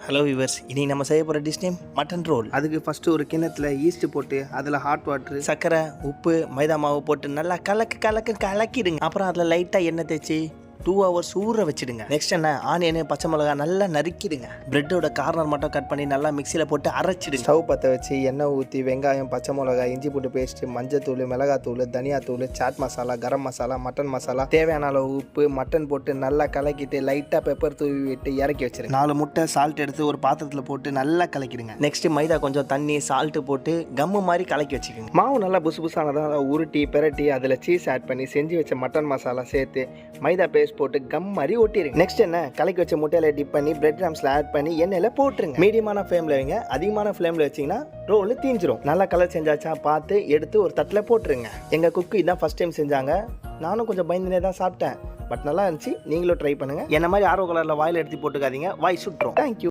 Hello viewers, இனி நம்ம செய்ய போகிற டிஷ் நேம் மட்டன் ரோல். அதுக்கு ஃபஸ்ட்டு ஒரு கிண்ணத்தில் ஈஸ்ட் போட்டு அதில் ஹாட் வாட்ரு, சர்க்கரை, உப்பு, மைதா மாவு போட்டு நல்லா கலக்கிடுங்க. அப்புறம் அதில் லைட்டாக எண்ணெய் தேய்ச்சி 2 hours ஊற வச்சுடுங்க. நெக்ஸ்ட் என்ன, ஆனியனு, பச்சை மிளகா நல்லா நறுக்கிடுங்க. பிரெட்டோட கார்னர் மட்டும் கட் பண்ணி நல்லா மிக்சியில் போட்டு அரைச்சிடுங்க. ஸ்டவ் பற்ற வச்சு எண்ணெய் ஊற்றி வெங்காயம், பச்சை மிளகா, இஞ்சி பூண்டு பேஸ்ட்டு, மஞ்சத்தூள், மிளகாத்தூள், தனியாத்தூள், சாட் மசாலா, கரம் மசாலா, மட்டன் மசாலா, தேவையான அளவு உப்பு, மட்டன் போட்டு நல்லா கலக்கிட்டு லைட்டாக பெப்பர் தூவி விட்டு இறக்கி வச்சிருங்க. 4 முட்டை சால்ட் எடுத்து ஒரு பாத்திரத்தில் போட்டு நல்லா கலக்கிடுங்க. நெக்ஸ்ட் மைதா கொஞ்சம் தண்ணி, சால்ட்டு போட்டு கம்மு மாதிரி கலக்கி வச்சுக்கோங்க. மாவு நல்லா புசு புசானதாக உருட்டி பிரட்டி அதில் சீஸ் ஆட் பண்ணி செஞ்சு வச்ச மட்டன் மசாலா சேர்த்து மைதா பேஸ்ட் போட்டு கம் மாதிரி ஒட்டிடுங்க. நெக்ஸ்ட் என்ன, கலக்கி வச்ச முட்டையில டிப் பண்ணி பிரெட் கிராம்ஸ்ல ஆட் பண்ணி எண்ணெயில போட்டுருங்க. மீடியமான ஃப்ளேம்ல வைங்க. அதிகமான ஃப்ளேம்ல வச்சீங்கன்னா ரோல் தீஞ்சிரும். நல்லா கலர் செஞ்சாச்சா பார்த்து எடுத்து ஒரு தட்டில் போட்டுருங்க. எங்க குக்கு இதான் ஃபர்ஸ்ட் டைம் செஞ்சாங்க. நானும் கொஞ்சம் பயந்துனே தான் சாப்பிட்டேன். பட் நல்லா இருந்துச்சு. நீங்களும் ட்ரை பண்ணுங்க. என்ன மாதிரி ஆர்வ கலர்ல வாயில் எடுத்து போட்டுக்காதீங்க, வாய் சுட்டுரும். தேங்க்யூ.